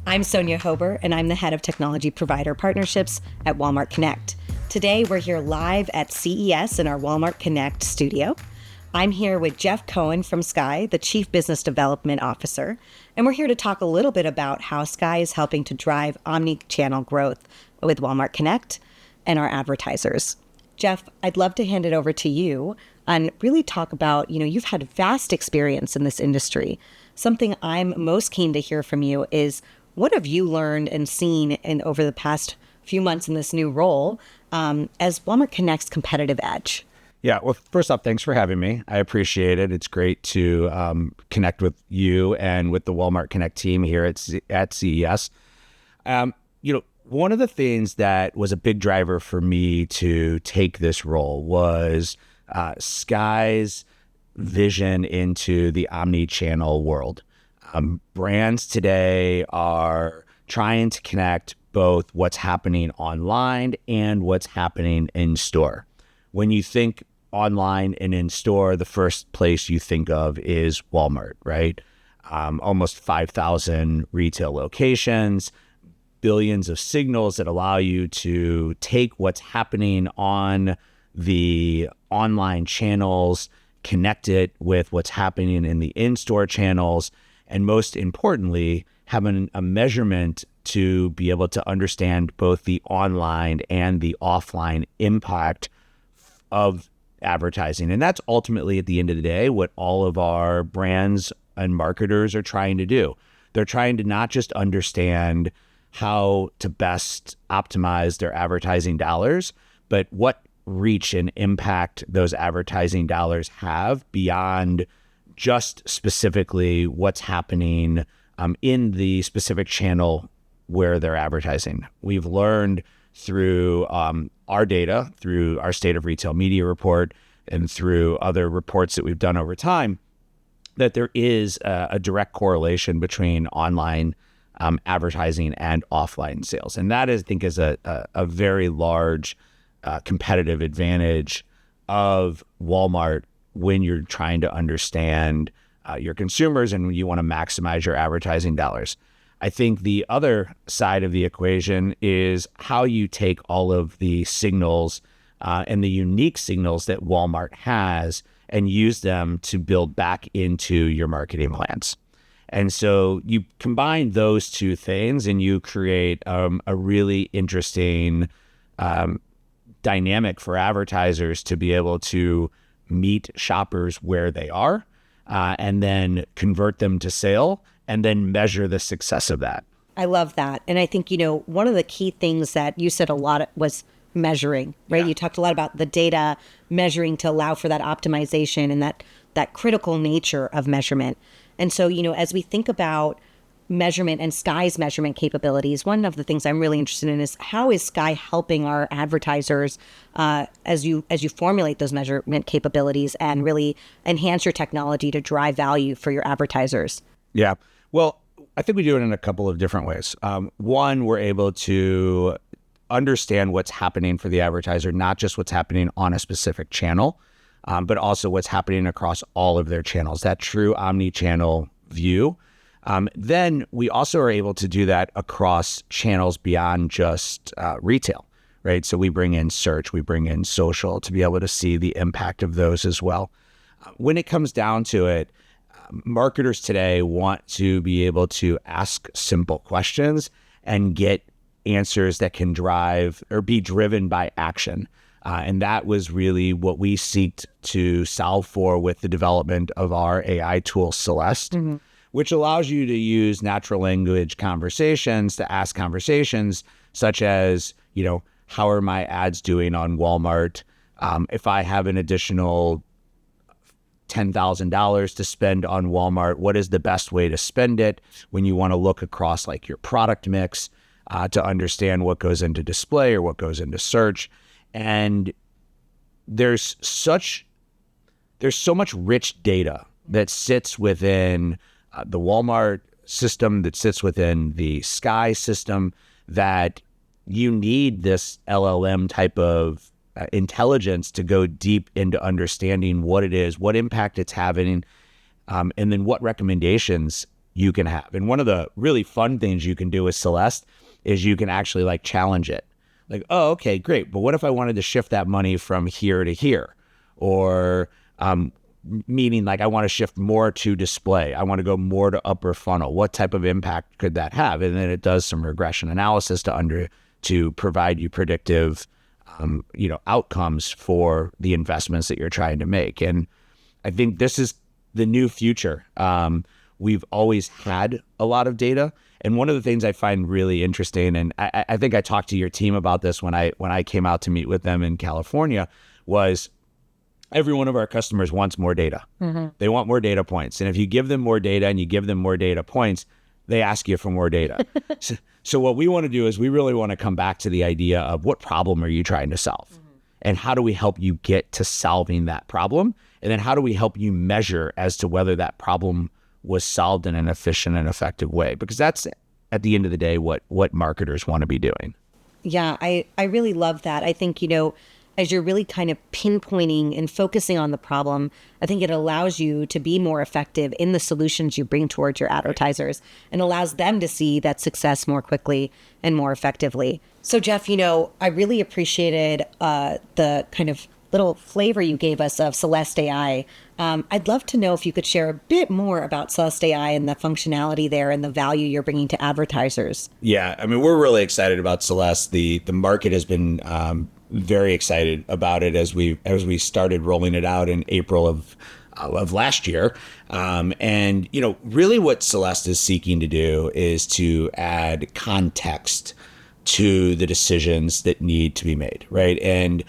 I'm Sonya Hober, and I'm the head of technology provider partnerships at Walmart Connect. Today, we're here live at CES in our Walmart Connect studio. I'm here with Jeff Cohen from Skai, the Chief Business Development Officer, and we're here to talk a little bit about how Skai is helping to drive omnichannel growth with Walmart Connect and our advertisers. Jeff, I'd love to hand it over to you and really talk about, you've had vast experience in this industry. Something I'm most keen to hear from you is, what have you learned and seen over the past few months in this new role as Walmart Connect's competitive edge? Yeah, well, first off, thanks for having me. I appreciate it. It's great to connect with you and with the Walmart Connect team here at CES. One of the things that was a big driver for me to take this role was Skai's vision into the omni-channel world. Brands today are trying to connect both what's happening online and what's happening in store. When you think online and in store, the first place you think of is Walmart, right? Almost 5,000 retail locations, billions of signals that allow you to take what's happening on the online channels, connect it with what's happening in the in-store channels, and most importantly, having a measurement to be able to understand both the online and the offline impact of advertising. And that's ultimately, at the end of the day, what all of our brands and marketers are trying to do. They're trying to not just understand how to best optimize their advertising dollars, but what reach and impact those advertising dollars have beyond just specifically what's happening in the specific channel where they're advertising. We've learned through our data, through our State of Retail Media report, and through other reports that we've done over time, that there is a direct correlation between online advertising and offline sales. And that, I think, is a very large competitive advantage of Walmart when you're trying to understand your consumers and when you want to maximize your advertising dollars. I think the other side of the equation is how you take all of the signals and the unique signals that Walmart has and use them to build back into your marketing plans. And so you combine those two things and you create a really interesting dynamic for advertisers to be able to meet shoppers where they are and then convert them to sale and then measure the success of that. I love that. And I think, one of the key things that you said a lot was measuring, right? Yeah. You talked a lot about the data measuring to allow for that optimization and that critical nature of measurement. And so, as we think about measurement and Skai's measurement capabilities, one of the things I'm really interested in is, how is Skai helping our advertisers as you formulate those measurement capabilities and really enhance your technology to drive value for your advertisers? Yeah. Well, I think we do it in a couple of different ways. One, we're able to understand what's happening for the advertiser, not just what's happening on a specific channel, but also what's happening across all of their channels, that true omni-channel view. Then we also are able to do that across channels beyond just retail, right? So we bring in search, we bring in social to be able to see the impact of those as well. When it comes down to it, marketers today want to be able to ask simple questions and get answers that can drive or be driven by action. And that was really what we seeked to solve for with the development of our AI tool, Celeste, which allows you to use natural language conversations to ask conversations such as, how are my ads doing on Walmart? If I have an additional $10,000 to spend on Walmart, what is the best way to spend it? When you want to look across like your product mix to understand what goes into display or what goes into search. And there's so much rich data that sits within the Walmart system, that sits within the Skai system, that you need this LLM type of intelligence to go deep into understanding what it is, what impact it's having, and then what recommendations you can have. And one of the really fun things you can do with Celeste is you can actually like challenge it. Like, oh, okay, great. But what if I wanted to shift that money from here to here? Or meaning like I want to shift more to display. I want to go more to upper funnel. What type of impact could that have? And then it does some regression analysis to provide you predictive outcomes for the investments that you're trying to make. And I think this is the new future. We've always had a lot of data. And one of the things I find really interesting, and I think I talked to your team about this when I came out to meet with them in California, was every one of our customers wants more data. Mm-hmm. They want more data points. And if you give them more data and you give them more data points, they ask you for more data. So what we want to do is we really want to come back to the idea of what problem are you trying to solve? Mm-hmm. And how do we help you get to solving that problem? And then how do we help you measure as to whether that problem was solved in an efficient and effective way? Because that's, at the end of the day, what marketers want to be doing. Yeah, I really love that. I think, as you're really kind of pinpointing and focusing on the problem, I think it allows you to be more effective in the solutions you bring towards your advertisers and allows them to see that success more quickly and more effectively. So Jeff, I really appreciated the kind of little flavor you gave us of Celeste AI. I'd love to know if you could share a bit more about Celeste AI and the functionality there and the value you're bringing to advertisers. Yeah, I mean, we're really excited about Celeste. The market has been very excited about it as we started rolling it out in April of last year. And really what Celeste is seeking to do is to add context to the decisions that need to be made, right? And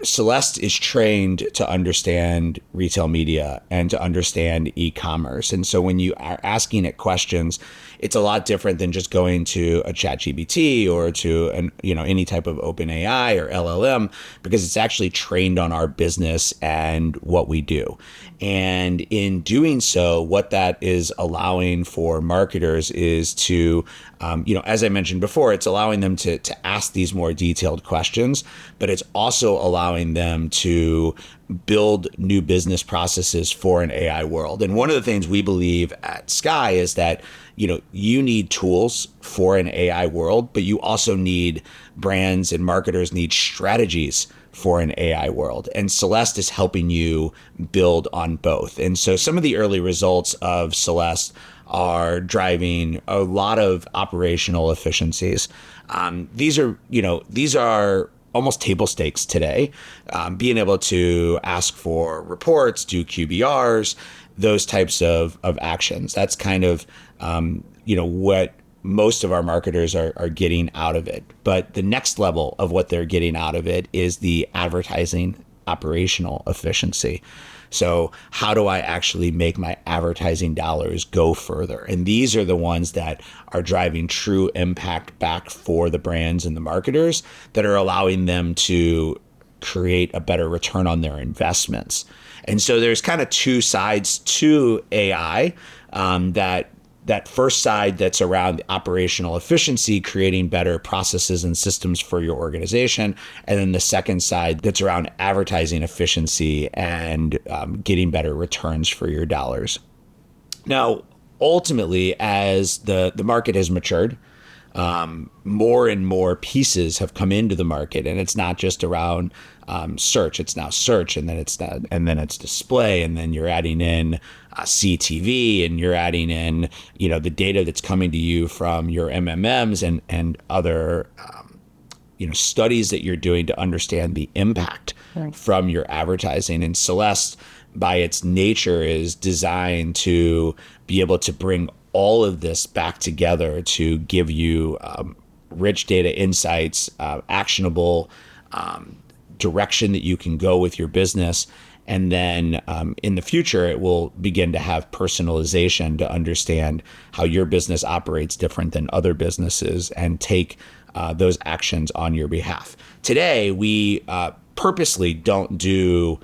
Celeste is trained to understand retail media and to understand e-commerce. And so when you are asking it questions, it's a lot different than just going to a ChatGPT or to any type of OpenAI or LLM, because it's actually trained on our business and what we do. And in doing so, what that is allowing for marketers is to, as I mentioned before, it's allowing them to ask these more detailed questions, but it's also allowing them to build new business processes for an AI world. And one of the things we believe at Skai is that, you need tools for an AI world, but you also need brands and marketers need strategies for an AI world. And Celeste is helping you build on both. And so some of the early results of Celeste are driving a lot of operational efficiencies. These are almost table stakes today. Being able to ask for reports, do QBRs, those types of actions. That's kind of, what most of our marketers are getting out of it. But the next level of what they're getting out of it is the advertising operational efficiency. So how do I actually make my advertising dollars go further? And these are the ones that are driving true impact back for the brands and the marketers that are allowing them to create a better return on their investments. And so there's kind of two sides to AI. That first side that's around operational efficiency, creating better processes and systems for your organization. And then the second side that's around advertising efficiency and getting better returns for your dollars. Now, ultimately, as the market has matured, more and more pieces have come into the market, and it's not just around search. It's now search, and then it's display, and then you're adding in CTV, and you're adding in the data that's coming to you from your MMMs and other studies that you're doing to understand the impact from your advertising. And Celeste, by its nature, is designed to be able to bring all of this back together to give you rich data insights, actionable direction that you can go with your business. And then in the future, it will begin to have personalization to understand how your business operates different than other businesses and take those actions on your behalf. Today, we purposely don't do,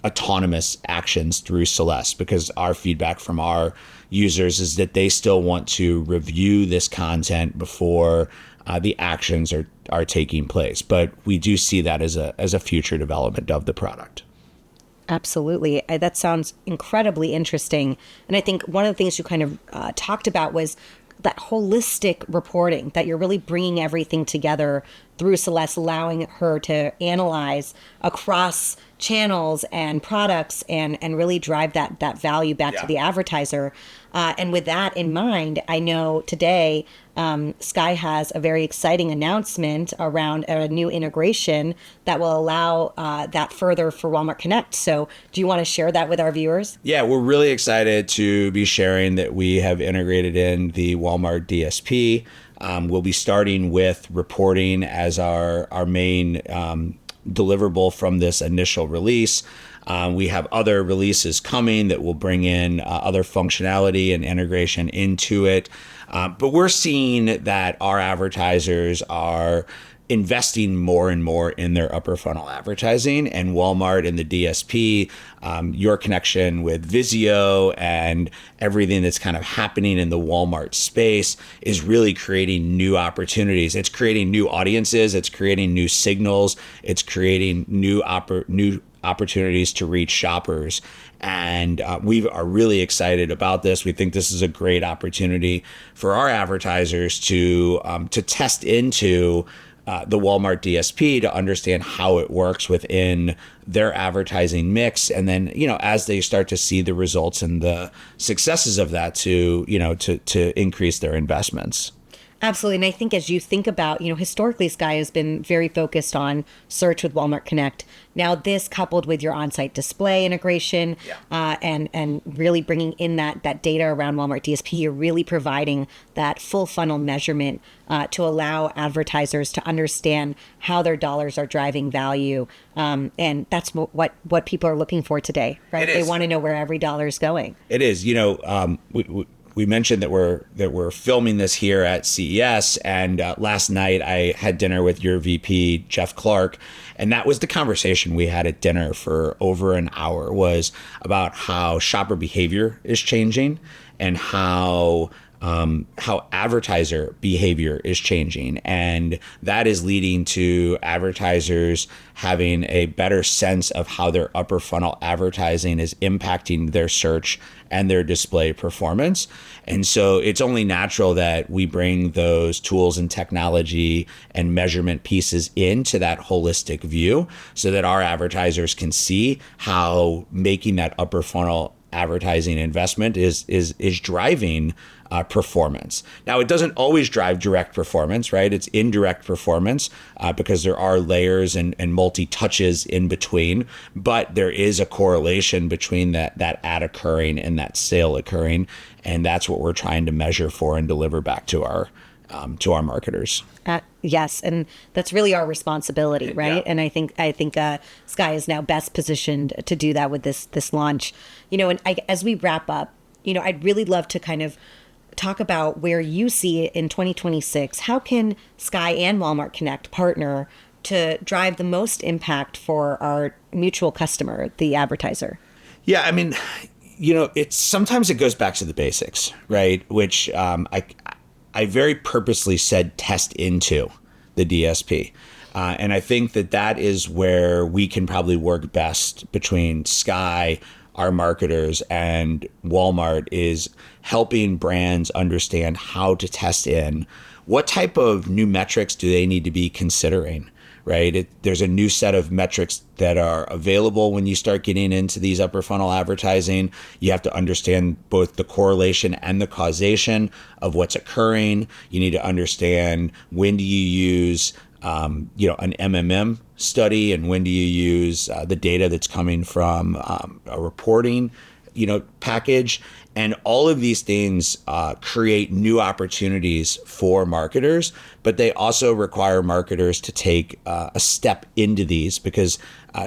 autonomous actions through Celeste, because our feedback from our users is that they still want to review this content before the actions are taking place. But we do see that as a future development of the product. Absolutely. That sounds incredibly interesting. And I think one of the things you kind of talked about was that holistic reporting, that you're really bringing everything together through Celeste, allowing her to analyze across channels and products and really drive that value back to the advertiser. And with that in mind, I know today Skai has a very exciting announcement around a new integration that will allow that further for Walmart Connect. So do you want to share that with our viewers? Yeah, we're really excited to be sharing that we have integrated in the Walmart DSP. We'll be starting with reporting as our main deliverable from this initial release. We have other releases coming that will bring in other functionality and integration into it. But we're seeing that our advertisers are investing more and more in their upper funnel advertising, and Walmart and the DSP, your connection with Vizio and everything that's kind of happening in the Walmart space is really creating new opportunities. It's creating new audiences. It's creating new signals. It's creating new opportunities to reach shoppers. And we are really excited about this. We think this is a great opportunity for our advertisers to test into the Walmart DSP to understand how it works within their advertising mix. And then, as they start to see the results and the successes of that to increase their investments. Absolutely. And I think as you think about, historically, Skai has been very focused on search with Walmart Connect. Now, this coupled with your on-site display integration and really bringing in that data around Walmart DSP, you're really providing that full funnel measurement to allow advertisers to understand how their dollars are driving value. And that's what people are looking for today, right? They want to know where every dollar is going. It is. We mentioned that we're filming this here at CES, and last night I had dinner with your VP, Jeff Clark, and that was the conversation we had at dinner for over an hour, was about how shopper behavior is changing and how advertiser behavior is changing. And that is leading to advertisers having a better sense of how their upper funnel advertising is impacting their search and their display performance. And so it's only natural that we bring those tools and technology and measurement pieces into that holistic view so that our advertisers can see how making that upper funnel advertising investment is driving performance. Now, it doesn't always drive direct performance, right? It's indirect performance because there are layers and multi-touches in between, but there is a correlation between that ad occurring and that sale occurring, and that's what we're trying to measure for and deliver back to our marketers. Yes, and that's really our responsibility, right? Yeah. And I think Skai is now best positioned to do that with this launch. And as we wrap up, I'd really love to kind of talk about where you see it in 2026. How can Skai and Walmart Connect partner to drive the most impact for our mutual customer, the advertiser? Yeah, I mean, it's sometimes it goes back to the basics, right? Which I very purposely said test into the DSP. And I think that is where we can probably work best between Skai, our marketers, and Walmart, is helping brands understand how to test in. What type of new metrics do they need to be considering, right? There's a new set of metrics that are available when you start getting into these upper funnel advertising. You have to understand both the correlation and the causation of what's occurring. You need to understand, when do you use an MMM study, and when do you use the data that's coming from a reporting package. And all of these things create new opportunities for marketers, but they also require marketers to take a step into these because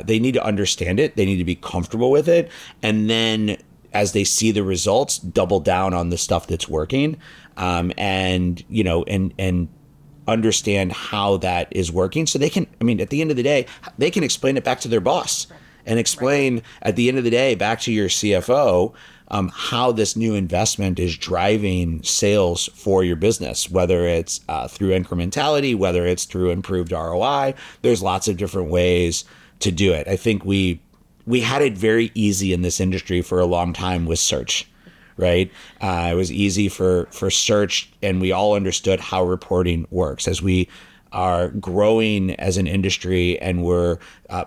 they need to understand it, they need to be comfortable with it, and then as they see the results, double down on the stuff that's working, and understand how that is working, so they can, at the end of the day, they can explain it back to their boss and explain at the end of the day back to your CFO how this new investment is driving sales for your business, whether it's through incrementality, whether it's through improved ROI. There's lots of different ways to do it. I think we we had it very easy in this industry for a long time with search, right? It was easy for search, and we all understood how reporting works. As we are growing as an industry and we're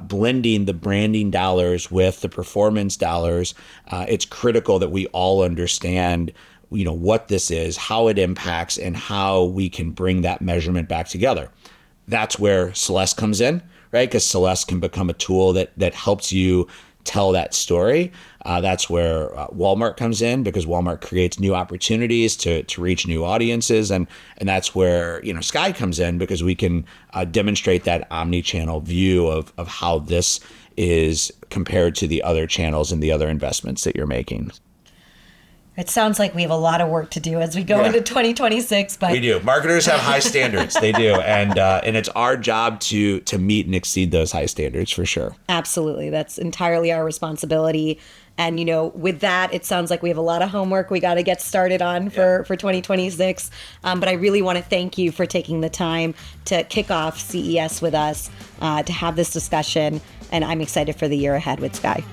blending the branding dollars with the performance dollars, it's critical that we all understand what this is, how it impacts, and how we can bring that measurement back together. That's where Celeste comes in, right? Because Celeste can become a tool that helps you tell that story. That's where Walmart comes in, because Walmart creates new opportunities to reach new audiences. And that's where, Skai comes in, because we can demonstrate that omni-channel view of how this is compared to the other channels and the other investments that you're making. It sounds like we have a lot of work to do as we go into 2026. But we do. Marketers have high standards. They do. And it's our job to meet and exceed those high standards for sure. Absolutely. That's entirely our responsibility. And, with that, it sounds like we have a lot of homework we got to get started on for 2026. But I really want to thank you for taking the time to kick off CES with us, to have this discussion. And I'm excited for the year ahead with Skai.